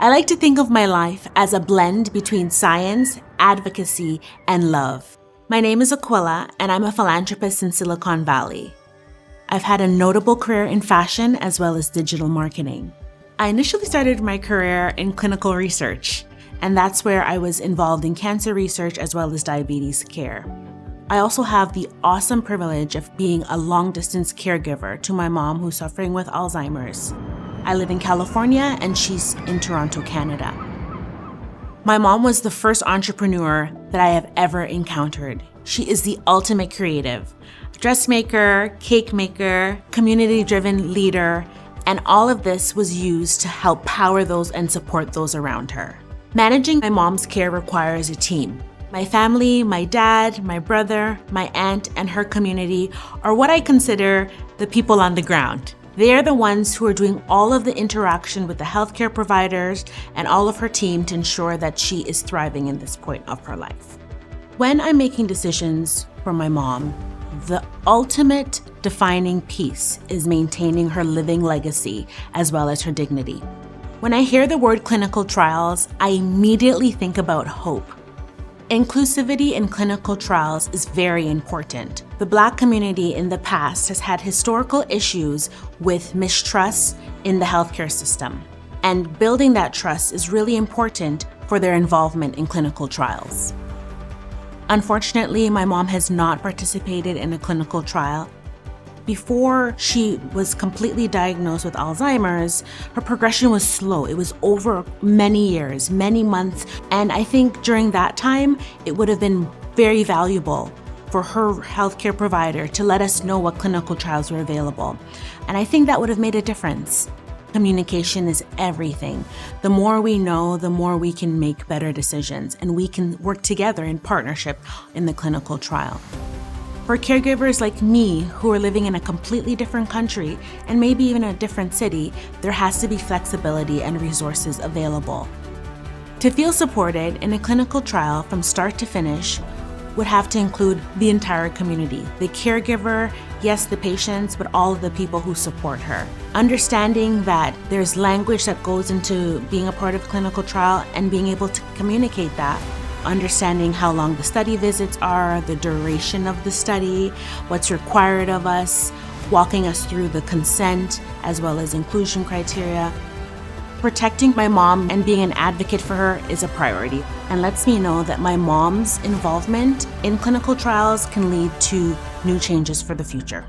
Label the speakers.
Speaker 1: I like to think of my life as a blend between science, advocacy, and love. My name is Aquila, and I'm a philanthropist in Silicon Valley. I've had a notable career in fashion as well as digital marketing. I initially started my career in clinical research, and that's where I was involved in cancer research as well as diabetes care. I also have the awesome privilege of being a long-distance caregiver to my mom who's suffering with Alzheimer's. I live in California and she's in Toronto, Canada. My mom was the first entrepreneur that I have ever encountered. She is the ultimate creative, dressmaker, cake maker, community-driven leader, and all of this was used to help power those and support those around her. Managing my mom's care requires a team. My family, my dad, my brother, my aunt, and her community are what I consider the people on the ground. They are the ones who are doing all of the interaction with the healthcare providers and all of her team to ensure that she is thriving in this point of her life. When I'm making decisions for my mom, the ultimate defining piece is maintaining her living legacy as well as her dignity. When I hear the word clinical trials, I immediately think about hope. Inclusivity in clinical trials is very important. The Black community in the past has had historical issues with mistrust in the healthcare system, and building that trust is really important for their involvement in clinical trials. Unfortunately, my mom has not participated in a clinical trial. Before she was completely diagnosed with Alzheimer's, her progression was slow. It was over many years, many months, and I think during that time, it would have been very valuable for her healthcare provider to let us know what clinical trials were available. And I think that would have made a difference. Communication is everything. The more we know, the more we can make better decisions, and we can work together in partnership in the clinical trial. For caregivers like me who are living in a completely different country and maybe even a different city, there has to be flexibility and resources available. To feel supported in a clinical trial from start to finish would have to include the entire community, the caregiver, yes, the patients, but all of the people who support her. Understanding that there's language that goes into being a part of a clinical trial and being able to communicate that. Understanding how long the study visits are, the duration of the study, what's required of us, walking us through the consent as well as inclusion criteria. Protecting my mom and being an advocate for her is a priority, and lets me know that my mom's involvement in clinical trials can lead to new changes for the future.